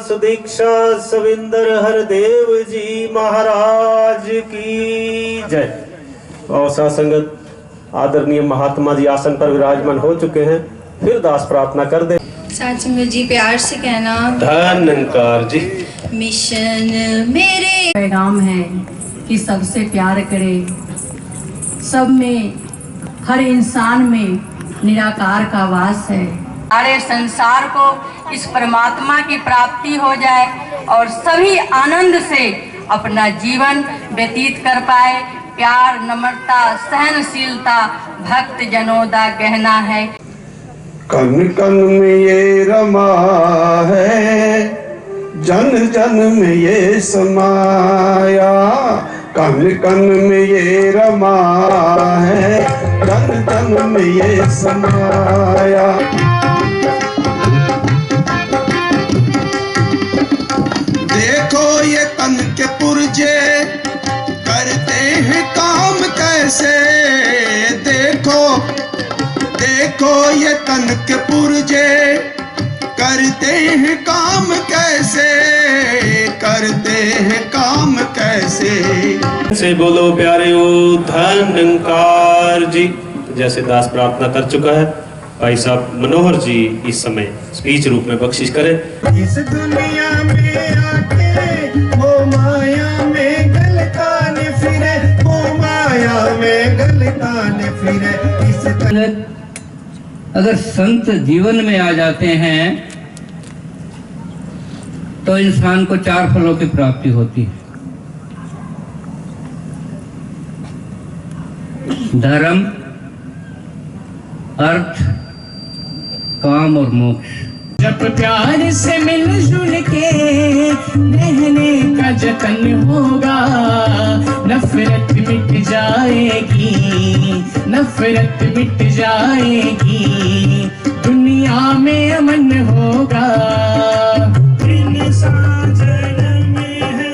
सुदीक्षा सविंदर हरदेव जी महाराज की जय। और संगत आदरणीय महात्मा जी आसन पर विराजमान हो चुके हैं, फिर दास प्रार्थना कर दे। साथ संगत जी प्यार से कहना धन्यकार जी। मिशन मेरे पैगाम है कि सबसे प्यार करे, सब में, हर इंसान में निराकार का वास है। सारे संसार को इस परमात्मा की प्राप्ति हो जाए और सभी आनंद से अपना जीवन व्यतीत कर पाए। प्यार, नम्रता, सहनशीलता भक्त जनों का कहना है। कण कण में ये रमा है, जन जन में ये समाया। कण कण में ये रमा है, जन जन में ये समाया। देखो ये तन के पुर्जे करते हैं काम कैसे। देखो ये तन के पुर्जे करते हैं काम कैसे, करते हैं काम कैसे। से बोलो प्यारे ओ धन्यकार जी। जैसे दास प्रार्थना कर चुका है, भाई साहब मनोहर जी इस समय स्पीच रूप में बख्शिश करें। इस दुनिया में आके वो माया में गलतान फिरे, वो माया में गलतान फिरे। अगर संत जीवन में आ जाते हैं तो इंसान को 4 फलों की प्राप्ति होती है। धर्म, अर्थ, काम और मोक्ष। जब प्यार से मिलजुल के रहने का जतन होगा, नफरत मिट जाएगी, नफरत मिट जाएगी, दुनिया में अमन होगा। साजन में है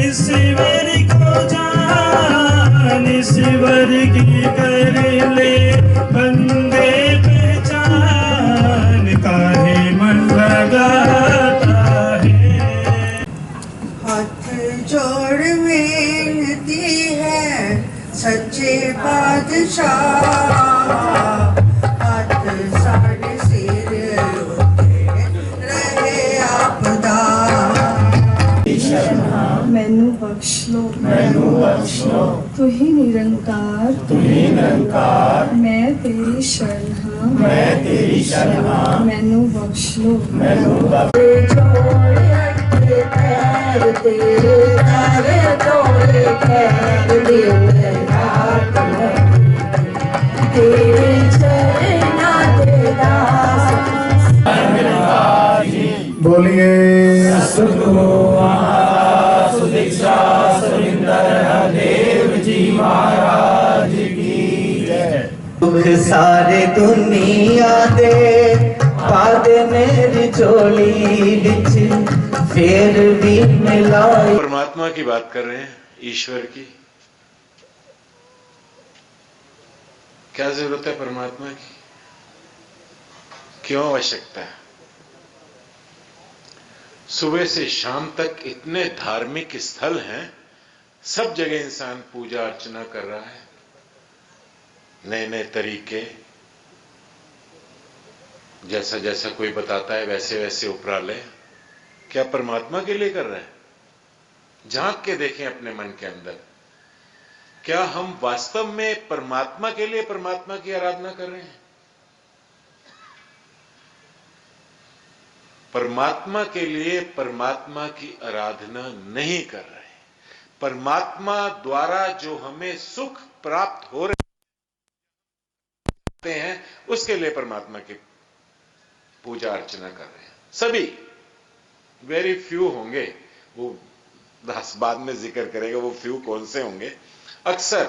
ईश्वर को जान, ईश्वर की कर ले बंदे पहचान, काहे मन लगाता है। हाथ जोड़ विनती है सच्चे बादशाह, हाथ साढ़े सिर रहे आपदा। मैनू बख्श लो, तू ही निरंकार, मैं तेरी शरण हाँ, मैनू बख्श लो। बोलिए सतगुरु सुदीक्षा सविंदर हरदेव जी महाराज की जय। दुख सारे दुनिया दे पादे मेरी झोली बिच फिर भी मिलाई। परमात्मा की बात कर रहे हैं, ईश्वर की। क्या जरूरत है परमात्मा की, क्यों आवश्यकता है? सुबह से शाम तक इतने धार्मिक स्थल हैं, सब जगह इंसान पूजा अर्चना कर रहा है, नए नए तरीके, जैसा जैसा कोई बताता है वैसे वैसे उपराले। क्या परमात्मा के लिए कर रहे हैं? झांक के देखें अपने मन के अंदर, क्या हम वास्तव में परमात्मा के लिए परमात्मा की आराधना कर रहे हैं? परमात्मा के लिए परमात्मा की आराधना नहीं कर रहे। परमात्मा द्वारा जो हमें सुख प्राप्त हो रहे हैं, उसके लिए परमात्मा की पूजा अर्चना कर रहे हैं। सभी, वेरी फ्यू होंगे, वो दास बाद में जिक्र करेगा वो फ्यू कौन से होंगे। अक्सर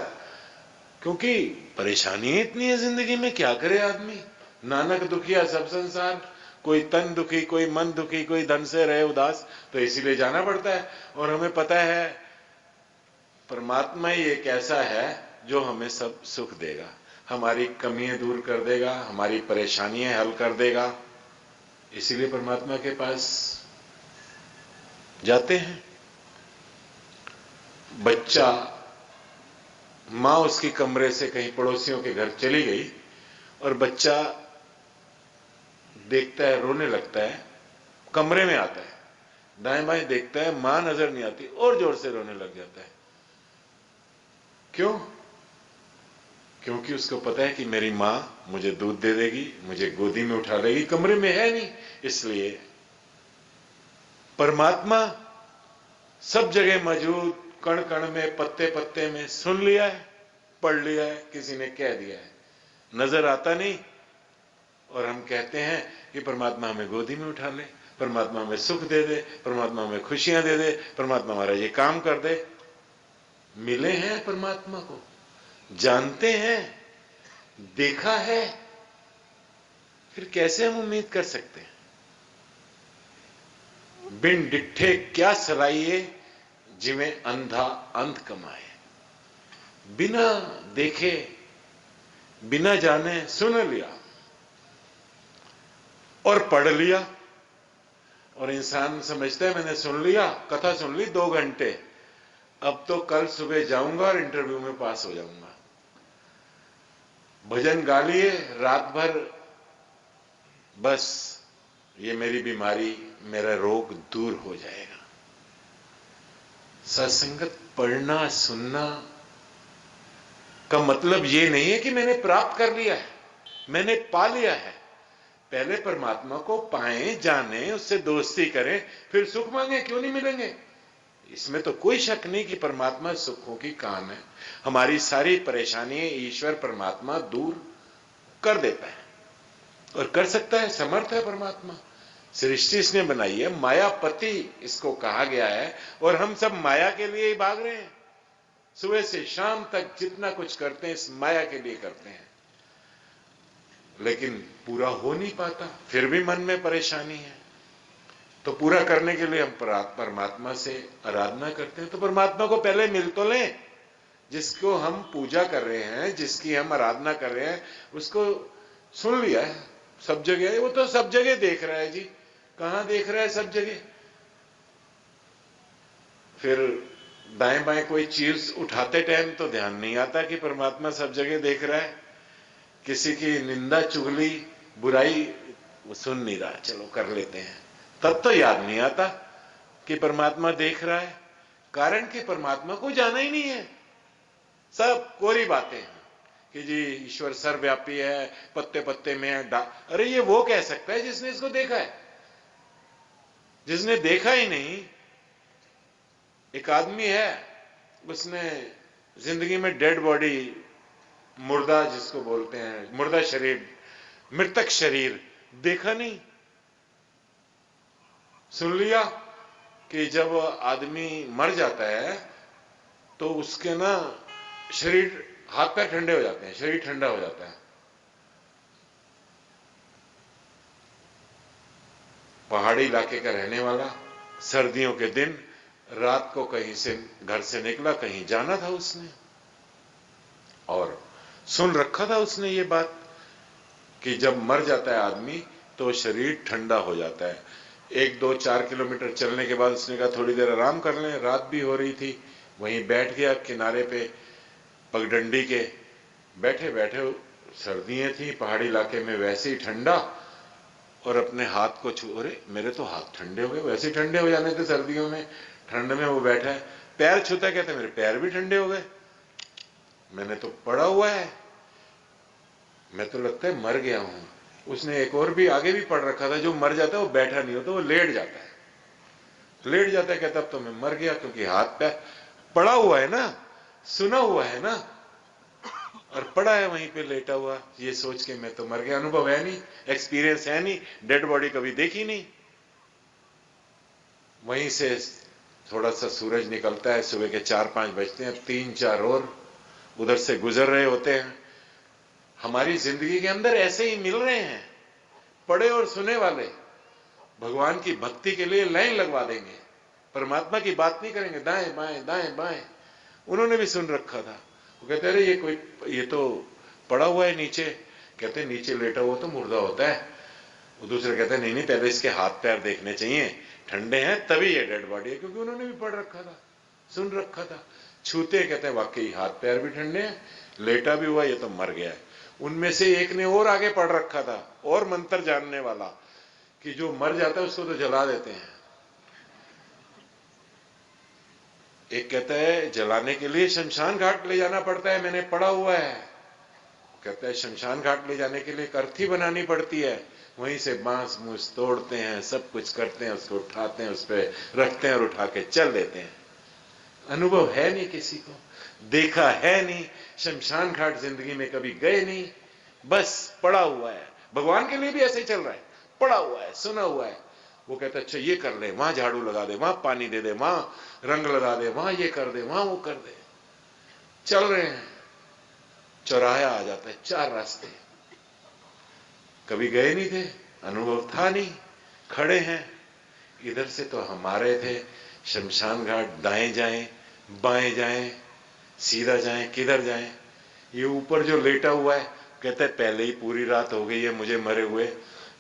क्योंकि परेशानी इतनी है जिंदगी में, क्या करे आदमी। नानक दुखिया सब संसार, कोई तन दुखी, कोई मन दुखी, कोई धन से रहे उदास, तो इसीलिए जाना पड़ता है। और हमें पता है परमात्मा ही एक ऐसा है जो हमें सब सुख देगा, हमारी कमियां दूर कर देगा, हमारी परेशानियां हल कर देगा। इसीलिए परमात्मा के पास जाते हैं, बच्चा, मां उसकी कमरे से कहीं पड़ोसियों के घर चली गई और बच्चा देखता है, रोने लगता है, कमरे में आता है, दाएं बाएं देखता है, मां नजर नहीं आती और जोर से रोने लग जाता है। क्यों? क्योंकि उसको पता है कि मेरी मां मुझे दूध दे देगी, मुझे गोदी में उठा लेगी, कमरे में है नहीं। इसलिए परमात्मा सब जगह मौजूद, कण कण में, पत्ते पत्ते में, सुन लिया है, पढ़ लिया है, किसी ने कह दिया है, नजर आता नहीं। और हम कहते हैं कि परमात्मा हमें गोदी में उठा ले, परमात्मा हमें सुख दे दे, परमात्मा हमें खुशियां दे दे, परमात्मा हमारा ये काम कर दे। मिले हैं परमात्मा को, जानते हैं, देखा है, फिर कैसे हम उम्मीद कर सकते हैं? बिन डिठे क्या सलाइए, जिमें अंधा अंध कमाए। बिना देखे, बिना जाने सुन लिया और पढ़ लिया, और इंसान समझता है मैंने सुन लिया, कथा सुन ली 2 घंटे, अब तो कल सुबह जाऊंगा और इंटरव्यू में पास हो जाऊंगा। भजन गा लिए रात भर, बस ये मेरी बीमारी, मेरा रोग दूर हो जाएगा। सत्संगत पढ़ना सुनना का मतलब ये नहीं है कि मैंने प्राप्त कर लिया है, मैंने पा लिया है। पहले परमात्मा को पाएं, जाने, उससे दोस्ती करें, फिर सुख मांगे, क्यों नहीं मिलेंगे? इसमें तो कोई शक नहीं कि परमात्मा सुखों की काम है। हमारी सारी परेशानियां ईश्वर परमात्मा दूर कर देता है और कर सकता है, समर्थ है परमात्मा। सृष्टि इसने बनाई है, मायापति इसको कहा गया है, और हम सब माया के लिए ही भाग रहे हैं। सुबह से शाम तक जितना कुछ करते हैं इस माया के लिए करते हैं, लेकिन पूरा हो नहीं पाता, फिर भी मन में परेशानी है। तो पूरा करने के लिए हम परमात्मा से आराधना करते हैं। तो परमात्मा को पहले मिल तो लें, जिसको हम पूजा कर रहे हैं, जिसकी हम आराधना कर रहे हैं, उसको सुन लिया है, सब जगह है, वो तो सब जगह देख रहा है जी। कहां देख रहा है? सब जगह। फिर दाएं बाएं कोई चीज उठाते टाइम तो ध्यान नहीं आता कि परमात्मा सब जगह देख रहा है। किसी की निंदा, चुगली, बुराई वो सुन नहीं रहा, चलो कर लेते हैं, तब तो याद नहीं आता कि परमात्मा देख रहा है। कारण कि परमात्मा को जाना ही नहीं है, सब कोरी बातें हैं कि जी ईश्वर सर्वव्यापी है, पत्ते पत्ते में है। अरे ये वो कह सकता है जिसने इसको देखा है, जिसने देखा ही नहीं। एक आदमी है, उसने जिंदगी में डेड बॉडी, मुर्दा जिसको बोलते हैं, मुर्दा शरीर, मृतक शरीर देखा नहीं। सुन लिया कि जब आदमी मर जाता है तो उसके ना शरीर, हाथ पैर ठंडे हो जाते हैं, शरीर ठंडा हो जाता है। पहाड़ी इलाके का रहने वाला, सर्दियों के दिन रात को कहीं से घर से निकला, कहीं जाना था उसने, और सुन रखा था उसने ये बात कि जब मर जाता है आदमी तो शरीर ठंडा हो जाता है। 1, 2, 4 किलोमीटर चलने के बाद उसने कहा थोड़ी देर आराम कर लें, रात भी हो रही थी। वहीं बैठ गया किनारे पे, पगडंडी के, बैठे बैठे, सर्दियां थी पहाड़ी इलाके में, वैसे ही ठंडा, और अपने हाथ को छू, अरे मेरे तो हाथ ठंडे हो गए, वैसे ही ठंडे हो जाने थे सर्दियों में, ठंड में वो बैठा है, पैर छूता, कहते मेरे पैर भी ठंडे हो गए, मैंने तो पड़ा हुआ है, मैं तो लगता है मर गया हूं। उसने एक और भी आगे भी पढ़ रखा था, जो मर जाता है वो बैठा नहीं होता, वो लेट जाता है, लेट जाता है, कहता अब तो मैं मर गया, क्योंकि हाथ पैर पड़ा हुआ है ना, सुना हुआ है ना, और पड़ा है वहीं पे लेटा हुआ, ये सोच के मैं तो मर गया। अनुभव है नहीं, एक्सपीरियंस है नहीं, डेड बॉडी कभी देखी नहीं। वहीं से थोड़ा सा सूरज निकलता है, सुबह के 4-5 बजते हैं, 3-4 और उधर से गुजर रहे होते हैं। हमारी जिंदगी के अंदर ऐसे ही मिल रहे हैं, पढ़े और सुने वाले, भगवान की भक्ति के लिए लाइन लगवा देंगे, परमात्मा की बात नहीं करेंगे, दाएं बाएं दाएं बाएं। उन्होंने भी सुन रखा था, वो कहते अरे ये तो पड़ा हुआ है नीचे, कहते नीचे लेटा हुआ तो मुर्दा होता है। वो दूसरे कहते नहीं नहीं, पहले इसके हाथ पैर देखने चाहिए, ठंडे हैं तभी ये डेड बॉडी है, क्योंकि उन्होंने भी पढ़ रखा था, सुन रखा था। छूते कहते हैं वाकई हाथ पैर भी ठंडे हैं, लेटा भी हुआ, ये तो मर गया है। उनमें से एक ने और आगे पढ़ रखा था, और मंत्र जानने वाला, कि जो मर जाता है उसको तो जला देते हैं। एक कहता है जलाने के लिए शमशान घाट ले जाना पड़ता है, मैंने पढ़ा हुआ है। कहता है शमशान घाट ले जाने के लिए एक अर्थी बनानी पड़ती है, वहीं से बांस मूस तोड़ते हैं, सब कुछ करते हैं, उसको उठाते हैं, उस पर रखते हैं और उठा के चल देते हैं। अनुभव है नहीं किसी को, देखा है नहीं, शमशान घाट जिंदगी में कभी गए नहीं, बस पड़ा हुआ है। भगवान के लिए भी ऐसे ही चल रहा है, पड़ा हुआ है, सुना हुआ है। वो कहता है अच्छा ये कर ले, वहां झाड़ू लगा दे, वहां पानी दे दे, वहां रंग लगा दे, वहां ये कर दे, वहां वो कर दे। चल रहे हैं, चौराहा आ जाता है, 4 रास्ते, कभी गए नहीं थे, अनुभव था नहीं, खड़े हैं। इधर से तो हमारे थे, शमशान घाट, दाएं जाएं बाएं जाएं सीधा जाएं, किधर जाएं। ये ऊपर जो लेटा हुआ है कहता है पहले ही पूरी रात हो गई है मुझे मरे हुए,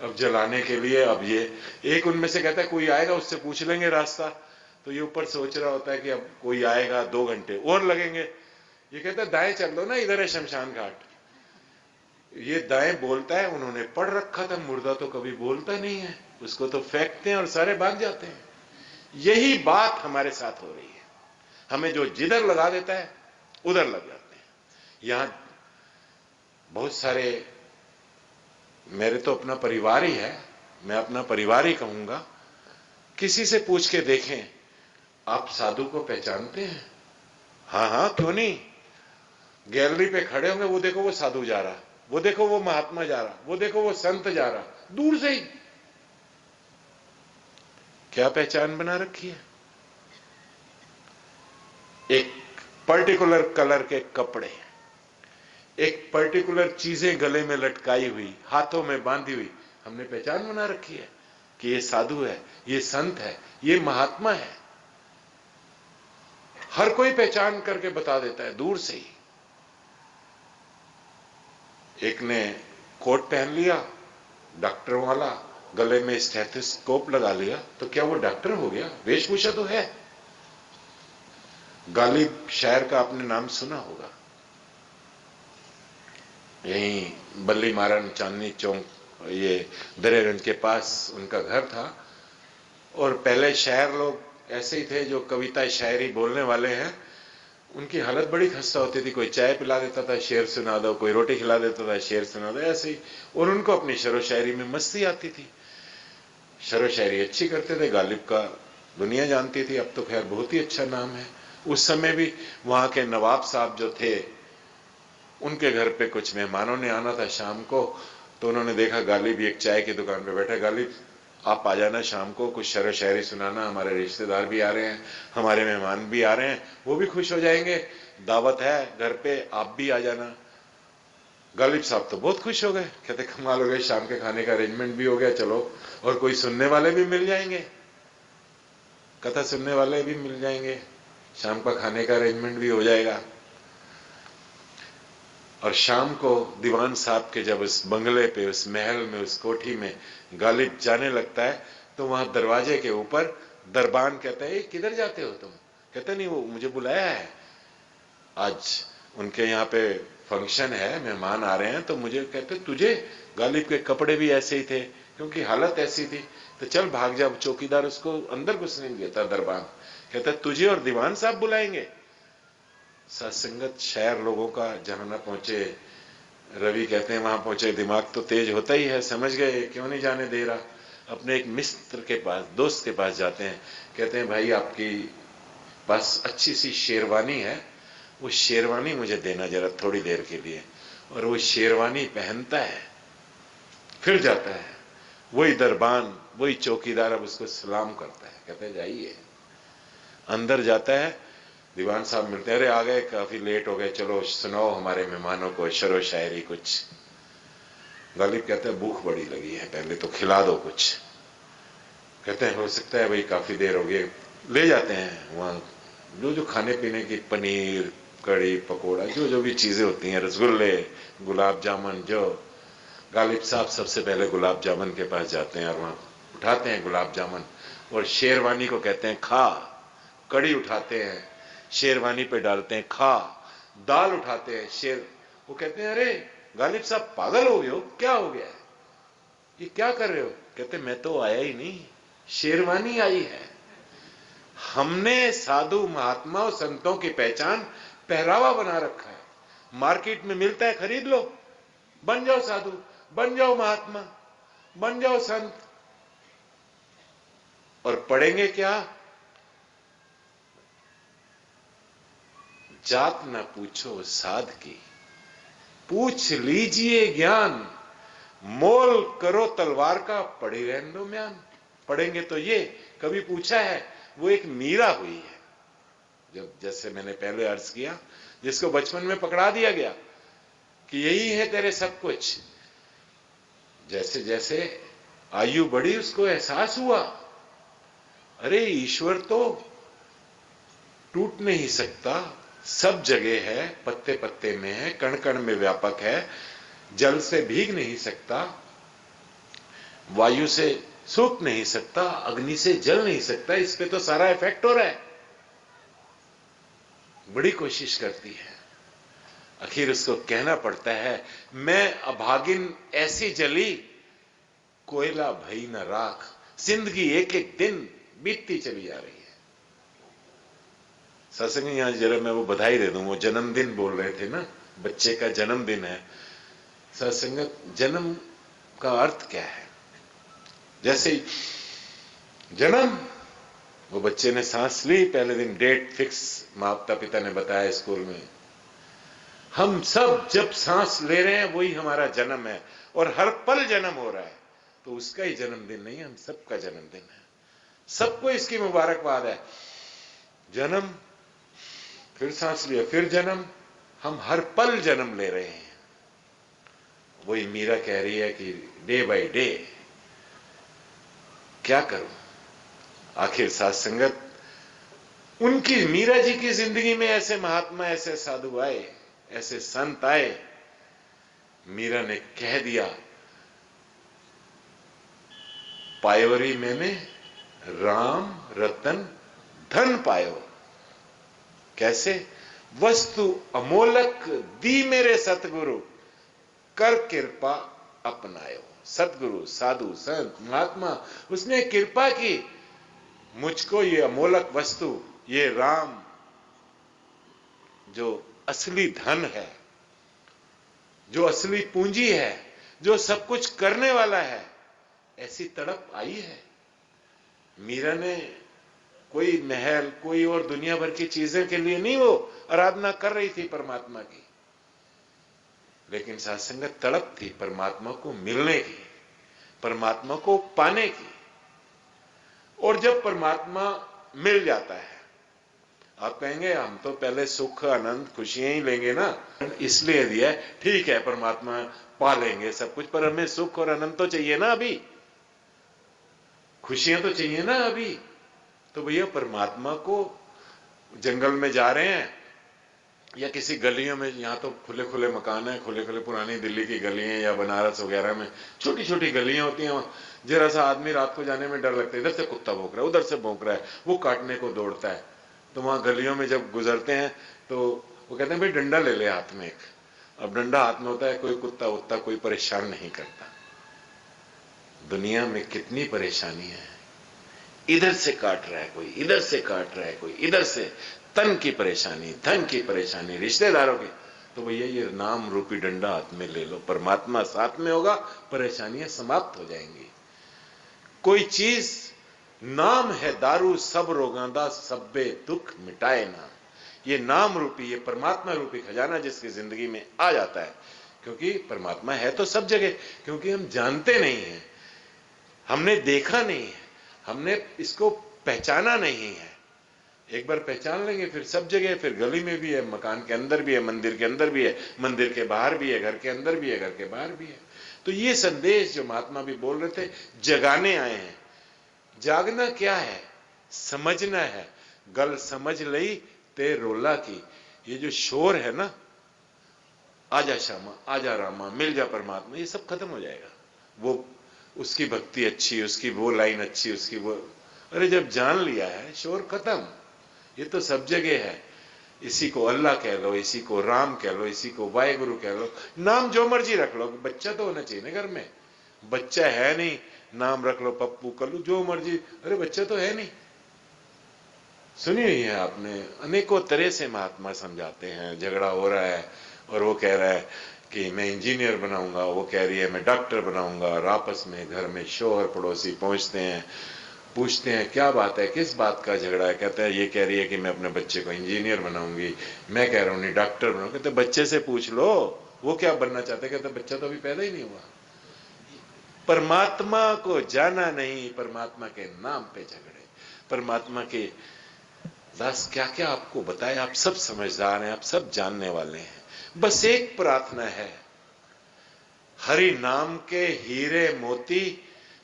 अब जलाने के लिए, अब ये एक उनमें से कहता है कोई आएगा उससे पूछ लेंगे रास्ता। तो ये ऊपर सोच रहा होता है कि अब कोई आएगा, 2 घंटे और लगेंगे। ये कहता है दाएं चल लो ना, इधर है शमशान घाट। ये दाएं बोलता है, उन्होंने पढ़ रखा था, मुर्दा तो कभी बोलता नहीं है, उसको तो फेंकते हैं और सारे भाग जाते हैं। यही बात हमारे साथ हो रही है, हमें जो जिधर लगा देता है उधर लग जाते हैं। यहां बहुत सारे, मेरे तो अपना परिवार ही है, मैं अपना परिवार ही कहूंगा, किसी से पूछ के देखें आप साधु को पहचानते हैं? हाँ हाँ क्यों नहीं, गैलरी पे खड़े होंगे, वो देखो वो साधु जा रहा, वो देखो वो महात्मा जा रहा, वो देखो वो संत जा रहा, दूर से ही। क्या पहचान बना रखी है? एक पर्टिकुलर कलर के कपड़े, एक पर्टिकुलर चीजें गले में लटकाई हुई, हाथों में बांधी हुई, हमने पहचान बना रखी है कि ये साधु है, ये संत है, ये महात्मा है। हर कोई पहचान करके बता देता है दूर से ही। एक ने कोट पहन लिया डॉक्टर वाला, गले में स्टेथोस्कोप लगा लिया, तो क्या वो डॉक्टर हो गया? वेशभूषा तो है। गालिब शायर का आपने नाम सुना होगा, यहीं बल्ली मारन चांदनी चौक, ये दरियागंज के पास उनका घर था। और पहले शायर लोग ऐसे ही थे जो कविता शायरी बोलने वाले हैं, उनकी हालत बड़ी खस्ता होती थी। कोई चाय पिला देता था, शेर सुना दो, कोई रोटी खिला देता था, शेर सुना दो, ऐसे ही। और उनको अपनी शरो शायरी में मस्ती आती थी, शरो शायरी अच्छी करते थे। गालिब का दुनिया जानती थी, अब तो खैर बहुत ही अच्छा नाम है। उस समय भी वहां के नवाब साहब जो थे, उनके घर पे कुछ मेहमानों ने आना था शाम को, तो उन्होंने देखा गालिब एक चाय की दुकान पे बैठा, गालिब आप आ जाना शाम को, कुछ शरो शायरी सुनाना, हमारे रिश्तेदार भी आ रहे हैं, हमारे मेहमान भी आ रहे हैं, वो भी खुश हो जाएंगे, दावत है घर पे, आप भी आ जाना। गालिब साहब तो बहुत खुश हो गए, कहते कमाल हो गए, शाम के खाने का अरेंजमेंट भी हो गया, चलो और कोई सुनने वाले भी मिल जाएंगे, कथा सुनने वाले भी मिल जाएंगे, शाम का खाने का अरेंजमेंट भी हो जाएगा। और शाम को दीवान साहब के जब उस बंगले पे, उस महल में, उस कोठी में गालिब जाने लगता है, तो वहां दरवाजे के ऊपर दरबान कहता है किधर जाते हो तुम? कहते नहीं वो मुझे बुलाया है, आज उनके यहाँ पे फंक्शन है, मेहमान आ रहे हैं, तो मुझे कहते तुझे। गालिब के कपड़े भी ऐसे ही थे, क्योंकि हालत ऐसी थी, तो चल भाग जा। चौकीदार उसको अंदर घुसने नहीं देता, दरबान कहता तुझे और दीवान साहब बुलाएंगे। सत्संगत शहर लोगों का जहां न पहुंचे, रवि कहते हैं वहां पहुंचे, दिमाग तो तेज होता ही है, समझ गए क्यों नहीं जाने दे रहा। अपने एक मित्र के पास, दोस्त के पास जाते हैं, कहते हैं भाई आपकी पास अच्छी सी शेरवानी है, वो शेरवानी मुझे देना जरा थोड़ी देर के लिए। और वो शेरवानी पहनता है, फिर जाता है, वही दरबान, वही चौकीदार अब उसको सलाम करता है, कहते हैं जाइए। अंदर जाता है, दीवान साहब मिलते हैं, अरे आ गए, काफी लेट हो गए, चलो सुनाओ हमारे मेहमानों को शरो शायरी कुछ। गालिब कहते हैं भूख बड़ी लगी है, पहले तो खिला दो कुछ। कहते हैं हो सकता है भाई काफी देर हो गई। ले जाते हैं वहां जो जो खाने पीने की, पनीर, कड़ी, पकोड़ा, जो जो भी चीजें होती हैं, रसगुल्ले, गुलाब जामुन। जो गालिब साहब सबसे पहले गुलाब जामुन के पास जाते हैं और वहां उठाते हैं गुलाब जामुन, और शेरवानी को कहते हैं खा। कड़ी उठाते हैं, शेरवानी पे डालते हैं खा। दाल उठाते हैं, शेर, वो कहते हैं अरे गालिब साहब पागल हो गए हो, क्या हो गया है, ये क्या कर रहे हो? कहते मैं तो आया ही नहीं, शेरवानी आई है। हमने साधु महात्मा और संतों की पहचान पहरावा बना रखा है। मार्केट में मिलता है, खरीद लो, बन जाओ साधु, बन जाओ महात्मा, बन जाओ संत। और पढ़ेंगे क्या? जात न पूछो साध की, पूछ लीजिए ज्ञान, मोल करो तलवार का, पढ़ी रहने दो म्यान। पढ़ेंगे तो ये, कभी पूछा है, वो एक मीरा हुई है, जब जैसे मैंने पहले अर्ज किया, जिसको बचपन में पकड़ा दिया गया कि यही है तेरे सब कुछ। जैसे जैसे आयु बढ़ी उसको एहसास हुआ, अरे ईश्वर तो टूट नहीं सकता, सब जगह है, पत्ते पत्ते में है, कण कण में व्यापक है, जल से भीग नहीं सकता, वायु से सूख नहीं सकता, अग्नि से जल नहीं सकता, इस पे तो सारा इफेक्ट हो रहा है। बड़ी कोशिश करती है, आखिर उसको कहना पड़ता है, मैं अभागिन ऐसी जली, कोयला भई न राख, जिंदगी एक एक दिन बीतती चली जा रही है। सत्संग यहां जरा मैं वो बधाई दे दूं, वो जन्मदिन बोल रहे थे ना, बच्चे का जन्मदिन है। सत्संग, जन्म का अर्थ क्या है? जैसे जन्म, वो बच्चे ने सांस ली, पहले दिन डेट फिक्स माता पिता ने बताया स्कूल में, हम सब जब सांस ले रहे हैं वही हमारा जन्म है, और हर पल जन्म हो रहा है, तो उसका ही जन्मदिन नहीं, हम सबका जन्मदिन है। सबको इसकी मुबारकबाद है। जन्म, फिर सांस लिया, फिर जन्म, हम हर पल जन्म ले रहे हैं। वही मीरा कह रही है कि डे बाय डे क्या करूं? आखिर साथ संगत, उनकी, मीरा जी की जिंदगी में ऐसे महात्मा, ऐसे साधु आए, ऐसे संत आए, मीरा ने कह दिया, पायोरी मैंने राम रतन धन पायो। कैसे? वस्तु अमोलक दी मेरे सतगुरु, कर कृपा अपनायो। सतगुरु, साधु, संत, महात्मा, उसने कृपा की, मुझको ये अमोलक वस्तु, ये राम जो असली धन है, जो असली पूंजी है, जो सब कुछ करने वाला है, ऐसी तड़प आई है। मीरा ने कोई महल, कोई और दुनिया भर की चीजें के लिए नहीं वो आराधना कर रही थी परमात्मा की, लेकिन सत्संगत तड़प थी परमात्मा को मिलने की, परमात्मा को पाने की। और जब परमात्मा मिल जाता है, आप कहेंगे हम तो पहले सुख आनंद खुशियां ही लेंगे ना, इसलिए दिया है, ठीक है परमात्मा पा लेंगे सब कुछ, पर हमें सुख और आनंद तो चाहिए ना, अभी खुशियां तो चाहिए ना अभी। तो भैया परमात्मा को, जंगल में जा रहे हैं या किसी गलियों में, यहां तो खुले खुले मकान है, खुले खुले पुरानी दिल्ली की गलियां या बनारस वगैरह में छोटी छोटी गलियां होती हैं, जरा सा आदमी रात को जाने में डर लगता है, इधर से कुत्ता भौंक रहा है, उधर से भौंक रहा है, वो काटने को दौड़ता है। तो वहां गलियों में जब गुजरते हैं तो वो कहते हैं भाई डंडा ले ले हाथ में एक। अब डंडा हाथ में होता है, कोई कुत्ता उत्ता कोई परेशान नहीं करता। दुनिया में कितनी परेशानी है, इधर से काट रहा है कोई, इधर से काट रहा है कोई, इधर से तन की परेशानी, धन की परेशानी, रिश्तेदारों की। तो भैया ये नाम रूपी डंडा हाथ में ले लो, परमात्मा साथ में होगा, परेशानियां समाप्त हो जाएंगी। कोई चीज, नाम है दारू सब रोगां दा, सब्बे दुख मिटाए ना। ये नाम रूपी, ये परमात्मा रूपी खजाना जिसकी जिंदगी में आ जाता है, क्योंकि परमात्मा है तो सब जगह, क्योंकि हम जानते नहीं हैं, हमने देखा नहीं है, हमने इसको पहचाना नहीं है। एक बार पहचान लेंगे फिर सब जगह, फिर गली में भी है, मकान के अंदर भी है, मंदिर के अंदर भी है, मंदिर के बाहर भी है, घर के अंदर भी है, घर के बाहर भी है। तो ये संदेश जो महात्मा भी बोल रहे थे, जगाने आए हैं। जागना क्या है? समझना है। गल समझ लई ते रोला की, ये जो शोर है ना, आजा श्यामा, आजा रामा, मिल जा परमात्मा, ये सब खत्म हो जाएगा। वो उसकी भक्ति अच्छी, उसकी वो लाइन अच्छी, उसकी वो अरे जब जान लिया है शोर खत्म। ये तो सब जगह है। इसी को अल्लाह कह लो, इसी को राम कह लो, इसी को वाहेगुरु कह लो, नाम जो मर्जी रख लो, बच्चा तो होना चाहिए ना घर में। बच्चा है नहीं, नाम रख लो पप्पू कल्लू जो मर्जी, अरे बच्चा तो है नहीं। सुनी हुई है आपने, अनेकों तरह से महात्मा समझाते हैं। झगड़ा हो रहा है और वो कह रहा है कि मैं इंजीनियर बनाऊंगा, वो कह रही है मैं डॉक्टर बनाऊंगा, और आपस में घर में शोहर पड़ोसी पहुंचते हैं, पूछते हैं क्या बात है, किस बात का झगड़ा है। कहता है ये कह रही है कि मैं अपने बच्चे को इंजीनियर बनाऊंगी, मैं कह रहा हूं नहीं डॉक्टर बनाऊंगा। कहते बच्चे से पूछ लो वो क्या बनना चाहते। कहते बच्चा तो अभी पैदा ही नहीं हुआ। परमात्मा को जाना नहीं, परमात्मा के नाम पे झगड़े। परमात्मा के दास क्या क्या आपको बताए, आप सब समझदार हैं, आप सब जानने वाले हैं। बस एक प्रार्थना है, हरि नाम के हीरे मोती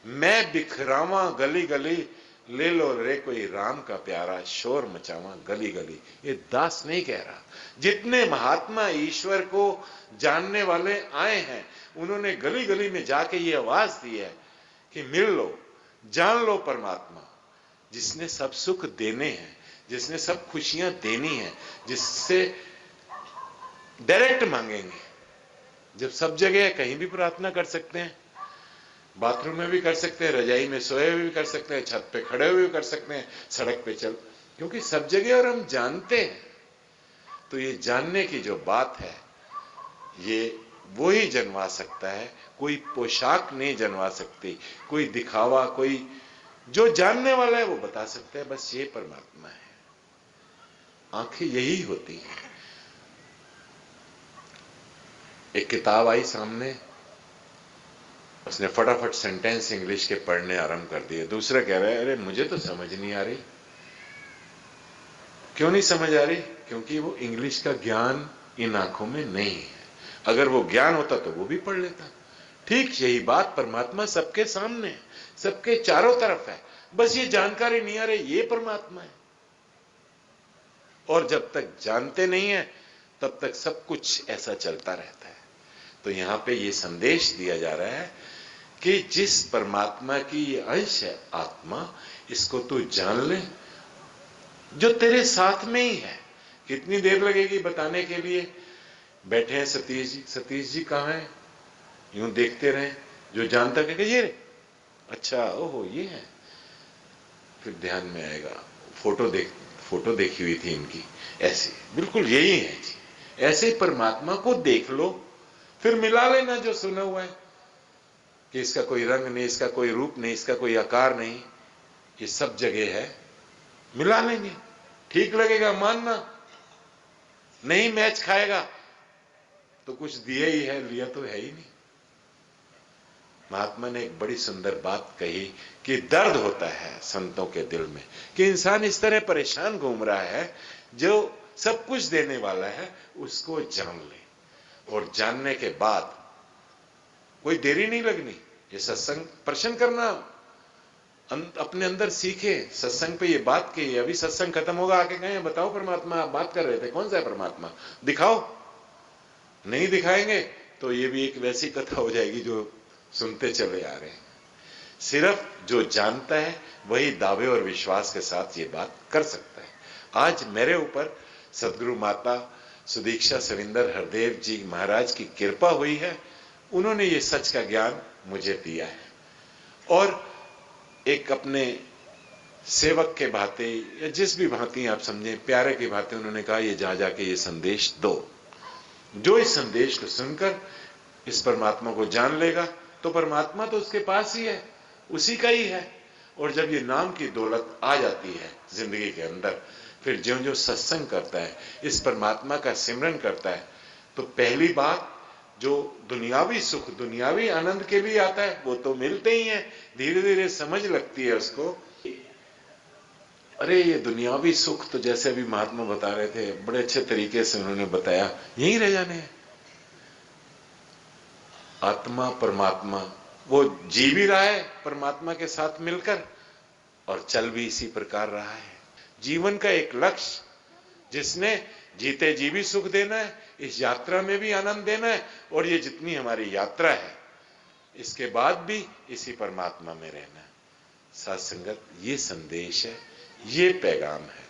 मैं बिखरावा गली गली, ले लो रे कोई राम का प्यारा, शोर मचावा गली गली। ये दास नहीं कह रहा। जितने महात्मा ईश्वर को जानने वाले आए हैं उन्होंने गली गली में जाके ये आवाज दी है कि मिल लो, जान लो परमात्मा जिसने सब सुख देने हैं, जिसने सब खुशियां देनी है, जिससे डायरेक्ट मांगेंगे। जब सब जगह है, कहीं भी प्रार्थना कर सकते हैं, बाथरूम में भी कर सकते हैं, रजाई में सोए हुए भी कर सकते हैं, छत पे खड़े हुए भी कर सकते हैं, सड़क पे चल, क्योंकि सब जगह और हम जानते हैं। तो ये जानने की जो बात है ये वो ही जनवा सकता है, कोई पोशाक नहीं जनवा सकती, कोई दिखावा, कोई जो जानने वाला है वो बता सकता है। बस ये परमात्मा है। आंखें यही होती हैं। एक किताब आई सामने, उसने फटाफट सेंटेंस इंग्लिश के पढ़ने आरंभ कर दिए। दूसरा कह रहा है अरे मुझे तो समझ नहीं आ रही। क्यों नहीं समझ आ रही? क्योंकि वो इंग्लिश का ज्ञान इन आंखों में नहीं है। अगर वो ज्ञान होता तो वो भी पढ़ लेता। ठीक यही बात परमात्मा सबके सामने है, सबके चारों तरफ है, बस ये जानकारी नहीं आ रही ये परमात्मा है। और जब तक जानते नहीं है तब तक सब कुछ ऐसा चलता रहता है। तो यहां पे ये संदेश दिया जा रहा है कि जिस परमात्मा की ये अंश है आत्मा, इसको तू जान ले जो तेरे साथ में ही है। कितनी देर लगेगी बताने के लिए? बैठे हैं सतीश जी, सतीश जी कहां है? यूं देखते रहे, जो जानता कहेगा ये रे, अच्छा ओहो ये है, फिर ध्यान में आएगा फोटो देखी हुई थी इनकी, ऐसे बिल्कुल यही है जी। ऐसे परमात्मा को देख लो, फिर मिला लेना जो सुना हुआ है कि इसका कोई रंग नहीं, इसका कोई रूप नहीं, इसका कोई आकार नहीं, ये सब जगह है। मिला लेंगे, ठीक लगेगा मानना, नहीं मैच खाएगा तो कुछ दिया ही है, लिया तो है ही नहीं। महात्मा ने एक बड़ी सुंदर बात कही कि दर्द होता है संतों के दिल में कि इंसान इस तरह परेशान घूम रहा है, जो सब कुछ देने वाला है उसको जान ले। और जानने के बाद कोई देरी नहीं लगनी। ये सत्संग प्रश्न करना, अपने अंदर सीखे। सत्संग पे ये बात कही, अभी सत्संग खत्म होगा, आके कहें बताओ परमात्मा, आप बात कर रहे थे कौन सा है परमात्मा, दिखाओ। नहीं दिखाएंगे तो ये भी एक वैसी कथा हो जाएगी जो सुनते चले आ रहे हैं। सिर्फ जो जानता है वही दावे और विश्वास के साथ ये बात कर सकता है। आज मेरे ऊपर सदगुरु माता सुदीक्षा सविंदर हरदेव जी महाराज की कृपा हुई है। उन्होंने ये सच का ज्ञान मुझे दिया है और एक अपने सेवक के भांति या जिस भी भांति आप समझें, प्यारे की भांति उन्होंने कहा ये जा जाके ये संदेश दो। जो इस संदेश को सुनकर इस परमात्मा को जान लेगा तो परमात्मा तो उसके पास ही है, उसी का ही है। और जब ये नाम की दौलत आ जाती है जिंदगी के अंदर, फिर ज्यों ज्यों सत्संग करता है, इस परमात्मा का सिमरन करता है, तो पहली बात जो दुनियावी सुख, दुनियावी आनंद के लिए आता है वो तो मिलते ही हैं। धीरे धीरे समझ लगती है उसको, अरे ये दुनियावी सुख तो जैसे अभी महात्मा बता रहे थे, बड़े अच्छे तरीके से उन्होंने बताया, यहीं रह जाने हैं। आत्मा परमात्मा वो जी भी रहा है परमात्मा के साथ मिलकर और चल भी इसी प्रकार रहा है। जीवन का एक लक्ष्य, जिसने जीते जी भी सुख देना है, इस यात्रा में भी आनंद देना है, और ये जितनी हमारी यात्रा है इसके बाद भी इसी परमात्मा में रहना है। साथ संगत, ये संदेश है, ये पैगाम है।